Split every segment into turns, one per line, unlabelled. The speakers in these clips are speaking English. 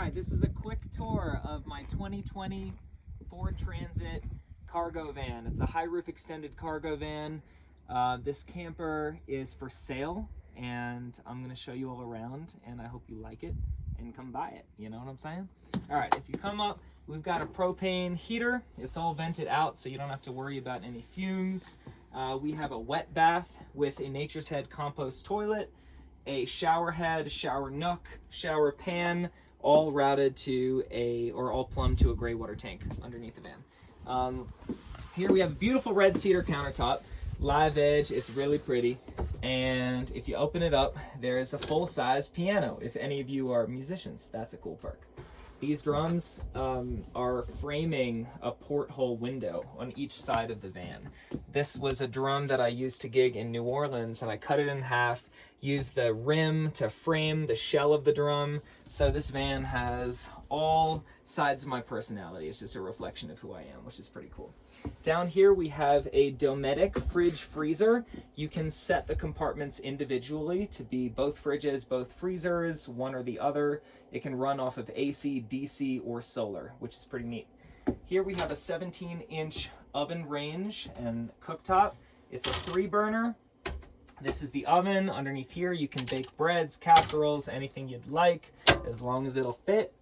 right, this is a quick tour of my 2020 Ford Transit cargo van. It's a high roof extended cargo van. This camper is for sale, and I'm gonna show you all around, and I hope you like it and come buy it. You know what I'm saying? All right, if you come up, we've got a propane heater. It's all vented out, so you don't have to worry about any fumes. We have a wet bath with a Nature's Head compost toilet, a shower head, shower nook, shower pan, all routed to all plumbed to a gray water tank underneath the van. Here we have a beautiful red cedar countertop. Live edge is really pretty. And if you open it up, there is a full-size piano. If any of you are musicians, that's a cool perk. These drums are framing a porthole window on each side of the van. This was a drum that I used to gig in New Orleans, and I cut it in half, used the rim to frame the shell of the drum. So this van has all sides of my personality. It's just a reflection of who I am, which is pretty cool. Down here we have a Dometic fridge freezer. You can set the compartments individually to be both fridges, both freezers, one or the other. It can run off of AC, DC, or solar, which is pretty neat. Here we have a 17-inch oven range and cooktop. It's a 3-burner. This is the oven. Underneath here you can bake breads, casseroles, anything you'd like, as long as it'll fit.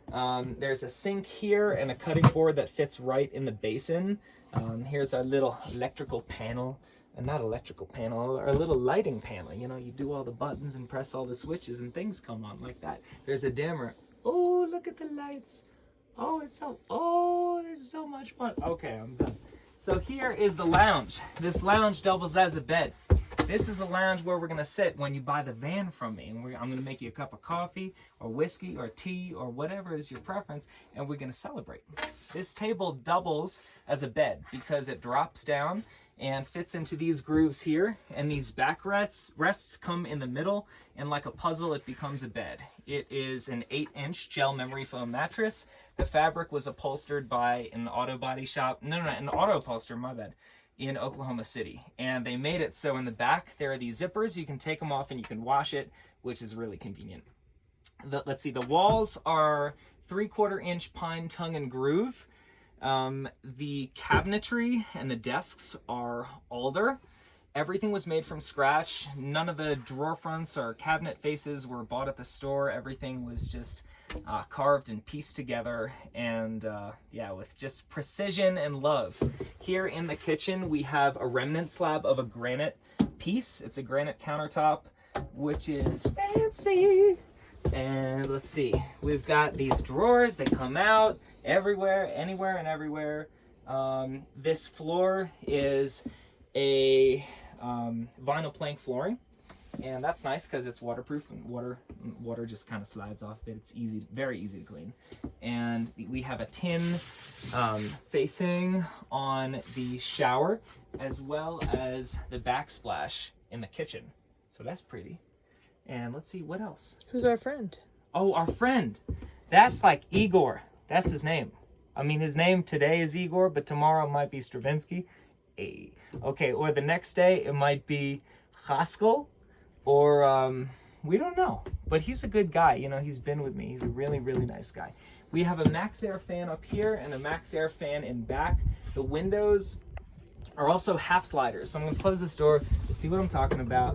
There's a sink here and a cutting board that fits right in the basin. Here's our little electrical panel, not electrical panel, our little lighting panel. You know, you do all the buttons and press all the switches and things come on like that. There's a dimmer. Oh, look at the lights. Oh, this is so much fun. Okay, I'm done. So here is the lounge. This lounge doubles as a bed. This is the lounge where we're gonna sit when you buy the van from me. And I'm gonna make you a cup of coffee or whiskey or tea or whatever is your preference, and we're gonna celebrate. This table doubles as a bed because it drops down and fits into these grooves here, and these back rests come in the middle, and like a puzzle it becomes a bed. It is an 8-inch gel memory foam mattress. The fabric was upholstered by an auto body shop, an auto upholster, my bad, in Oklahoma City. And they made it so in the back there are these zippers. You can take them off and you can wash it, which is really convenient. Let's see, the walls are 3/4-inch pine tongue and groove. The cabinetry and the desks are alder. Everything was made from scratch. None of the drawer fronts or cabinet faces were bought at the store. Everything was just carved and pieced together, and yeah, with just precision and love. Here in the kitchen, we have a remnant slab of a granite piece. It's a granite countertop, which is fancy. And let's see, we've got these drawers. They come out everywhere, anywhere and everywhere. This floor is a vinyl plank flooring, and that's nice because it's waterproof, and water just kind of slides off it. It's easy, very easy to clean. And we have a tin facing on the shower, as well as the backsplash in the kitchen. So that's pretty. And let's see, what else?
Who's our friend?
Oh, our friend. That's like Igor. That's his name. I mean, his name today is Igor, but tomorrow might be Stravinsky. Hey. Okay, or the next day it might be Haskell, or we don't know. But he's a good guy. You know, he's been with me. He's a really, really nice guy. We have a Max Air fan up here and a Max Air fan in back. The windows are also half sliders. So I'm going to close this door to see what I'm talking about.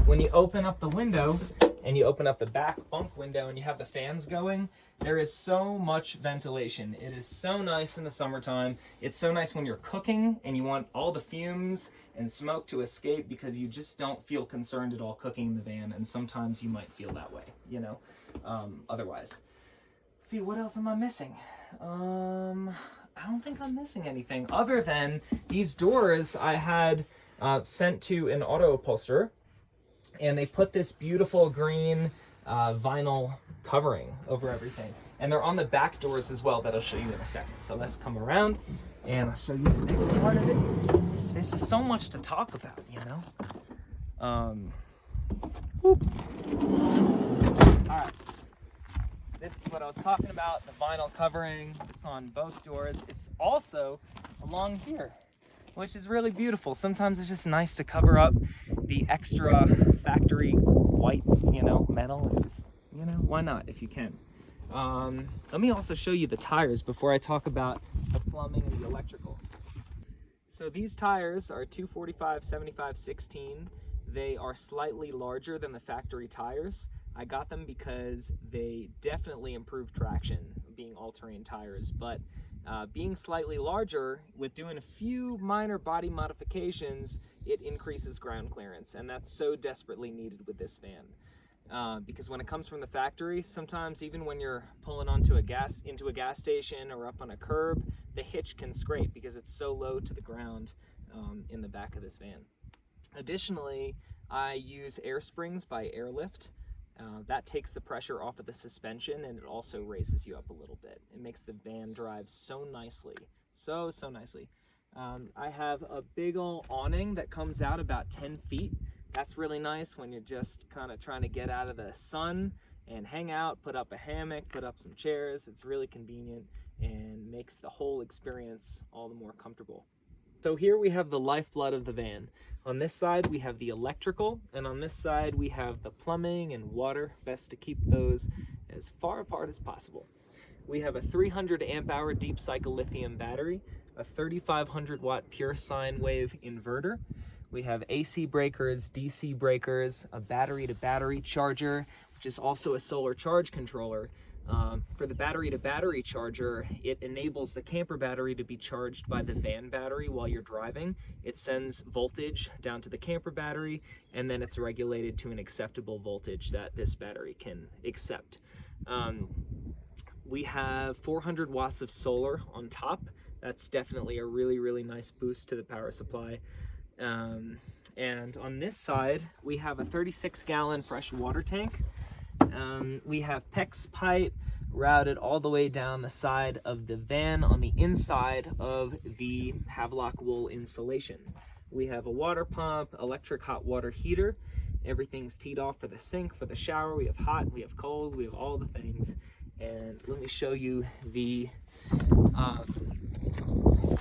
When you open up the window and you open up the back bunk window and you have the fans going, there is so much ventilation. It is so nice in the summertime. It's so nice when you're cooking and you want all the fumes and smoke to escape, because you just don't feel concerned at all cooking in the van, and sometimes you might feel that way, you know, otherwise. Let's see, what else am I missing? I don't think I'm missing anything other than these doors I had sent to an auto upholsterer, and they put this beautiful green vinyl covering over everything, and they're on the back doors as well, that I'll show you in a second. So let's come around and I'll show you the next part of it. There's just so much to talk about, you know. All right, this is what I was talking about, the vinyl covering. It's on both doors. It's also along here, which is really beautiful. Sometimes it's just nice to cover up the extra factory white, you know, metal. It's just, you know, why not if you can. Let me also show you the tires before I talk about the plumbing and the electrical. So these tires are 245/75/16. They are slightly larger than the factory tires. I got them because they definitely improve traction, being all-terrain tires, but being slightly larger, with doing a few minor body modifications, it increases ground clearance, and that's so desperately needed with this van. Because when it comes from the factory, sometimes even when you're pulling into a gas station or up on a curb, the hitch can scrape because it's so low to the ground in the back of this van. Additionally, I use air springs by Airlift. That takes the pressure off of the suspension, and it also raises you up a little bit. It makes the van drive so nicely, so nicely. I have a big old awning that comes out about 10 feet. That's really nice when you're just kind of trying to get out of the sun and hang out, put up a hammock, put up some chairs. It's really convenient and makes the whole experience all the more comfortable. So here we have the lifeblood of the van. On this side we have the electrical, and on this side we have the plumbing and water. Best to keep those as far apart as possible. We have a 300 amp hour deep cycle lithium battery, a 3500 watt pure sine wave inverter. We have AC breakers, DC breakers, a battery to battery charger, which is also a solar charge controller. For the battery to battery charger, it enables the camper battery to be charged by the van battery while you're driving. It sends voltage down to the camper battery, and then it's regulated to an acceptable voltage that this battery can accept. We have 400 watts of solar on top. That's definitely a really nice boost to the power supply. And on this side, we have a 36-gallon fresh water tank. We have PEX pipe routed all the way down the side of the van on the inside of the Havelock wool insulation. We have a water pump, electric hot water heater. Everything's teed off for the sink, for the shower. We have hot, we have cold, we have all the things. And let me show you the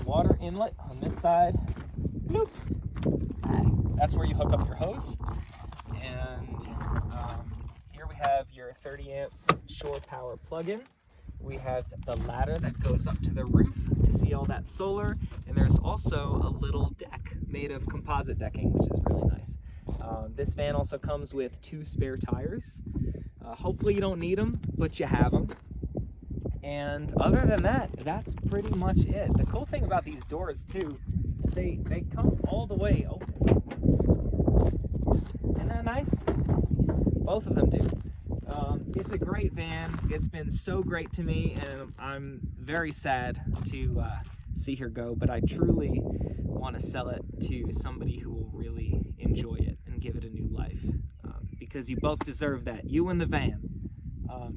water inlet on this side. Bloop. That's where you hook up your hose. And here we have your 30 amp shore power plug-in. We have the ladder that goes up to the roof to see all that solar, and there's also a little deck made of composite decking, which is really nice. This van also comes with 2 spare tires. Hopefully you don't need them, but you have them. And other than that, that's pretty much it. The cool thing about these doors too, they come all the way open. Isn't that nice? Both of them do. It's a great van. It's been so great to me, and I'm very sad to see her go, but I truly want to sell it to somebody who will really enjoy it and give it a new life, because you both deserve that, you and the van.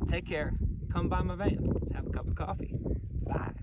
Take care. Come by my van. Let's have a cup of coffee. Bye.